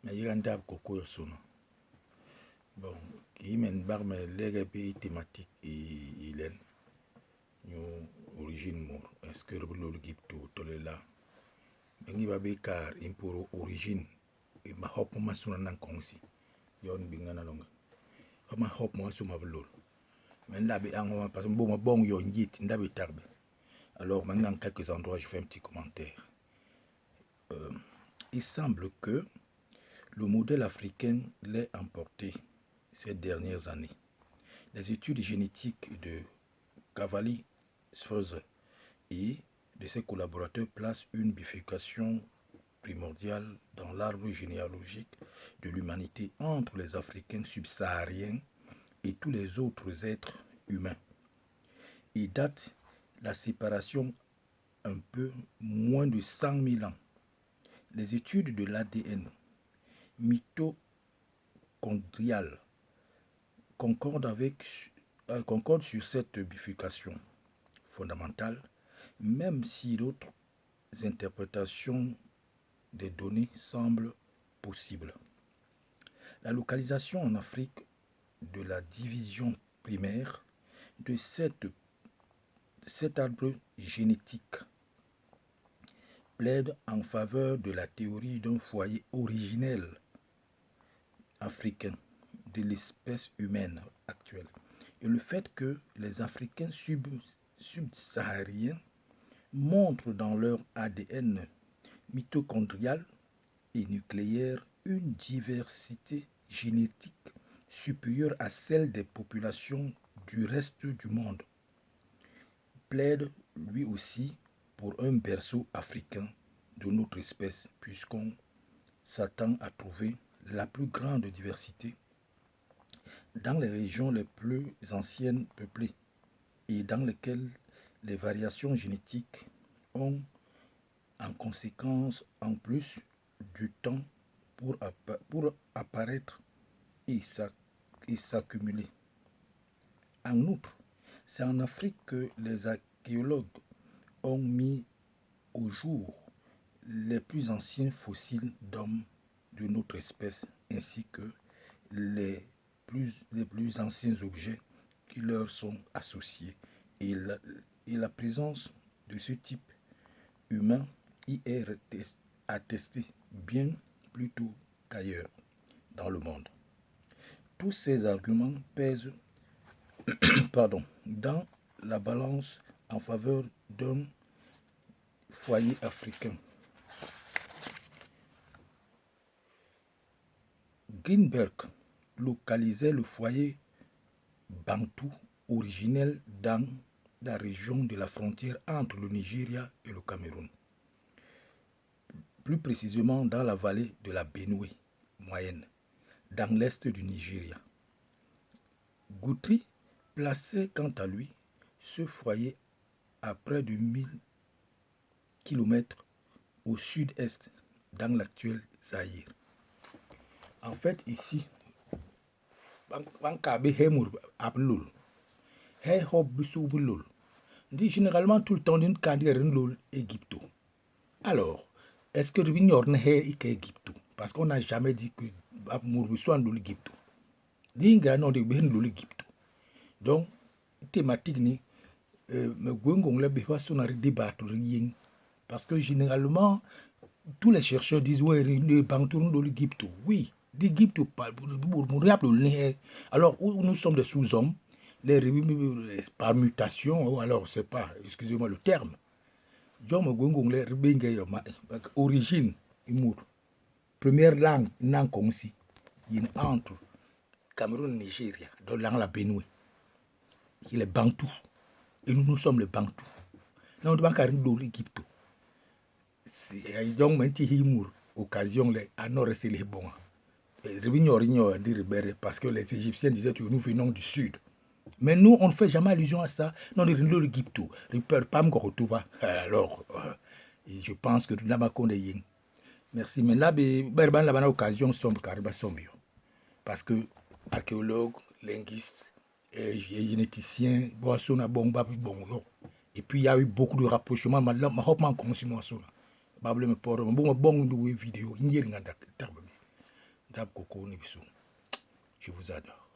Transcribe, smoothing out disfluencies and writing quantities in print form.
Mais il y a un dab coco au son. Bon, qui mène bar mais les pays thématiques il est nous origine mort. Est-ce que le gipto tolela? Mais il va bien car imporo origine. Et ma hop ma suna nan konsi. Yon bingana longa. Ma hop ma suma velol. Mais là be an parce que bon yon yit ndabe tarbe. Alors maintenant dans quelques endroits je fais un petit commentaire. Il semble que le modèle africain l'ait emporté ces dernières années. Les études génétiques de Cavalli Sforza et de ses collaborateurs placent une bifurcation primordiale dans l'arbre généalogique de l'humanité entre les Africains subsahariens et tous les autres êtres humains. Et date la séparation un peu moins de 100 000 ans. Les études de l'ADN mitochondrial concordent sur cette bifurcation fondamentale, même si d'autres interprétations des données semblent possibles. La localisation en Afrique de la division primaire de cet arbre génétique plaide en faveur de la théorie d'un foyer originel africain de l'espèce humaine actuelle et le fait que les Africains subsahariens montrent dans leur ADN mitochondrial et nucléaire une diversité génétique supérieure à celle des populations du reste du monde, plaide lui aussi pour un berceau africain de notre espèce, puisqu'on s'attend à trouver la plus grande diversité dans les régions les plus anciennes peuplées et dans lesquelles les variations génétiques ont en conséquence en plus du temps pour apparaître et s'accumuler. En outre, c'est en Afrique que les archéologues ont mis au jour les plus anciens fossiles d'hommes de notre espèce ainsi que les plus anciens objets qui leur sont associés. Et la présence de ce type humain y est attestée bien plus tôt qu'ailleurs dans le monde. Tous ces arguments pèsent dans la balance en faveur d'un foyer africain. Greenberg localisait le foyer bantou originel dans la région de la frontière entre le Nigeria et le Cameroun. Plus précisément dans la vallée de la Benue moyenne, dans l'est du Nigeria. Guthrie plaçait quant à lui ce foyer à près de 1000 km au sud-est, dans l'actuel Zaïre. En fait, ici, généralement tout le temps d'une carrière Égypto. Alors, est-ce que l'ignore n'est Égypto? Parce qu'on n'a jamais dit que soit dans l'Égypto. Donc, thématique ni parce que généralement tous les chercheurs disent ouais de l'Égypte. Oui, l'Égypte alors nous sommes des sous-hommes, par mutation, alors c'est pas, excusez-moi le terme. Origine, première langue, non comme si, entre Cameroun et Nigeria, dans la langue la Benue. Il est Bantou. Et nous sommes les Bantous. Nous ne devons pas de l'Égypte. C'est donc occasion à nous rester les bons. Parce que les Égyptiens disaient que nous venons du sud. Mais nous, on ne fait jamais allusion à ça. Non, nous venons de l'Égypte. Alors, je pense que nous n'avons pas de. Merci. Mais là, il y a une occasion parce que archéologues, linguistes, généticiens, et puis il y a eu beaucoup de rapprochements. Dab Coco Nibisu. Je vous adore.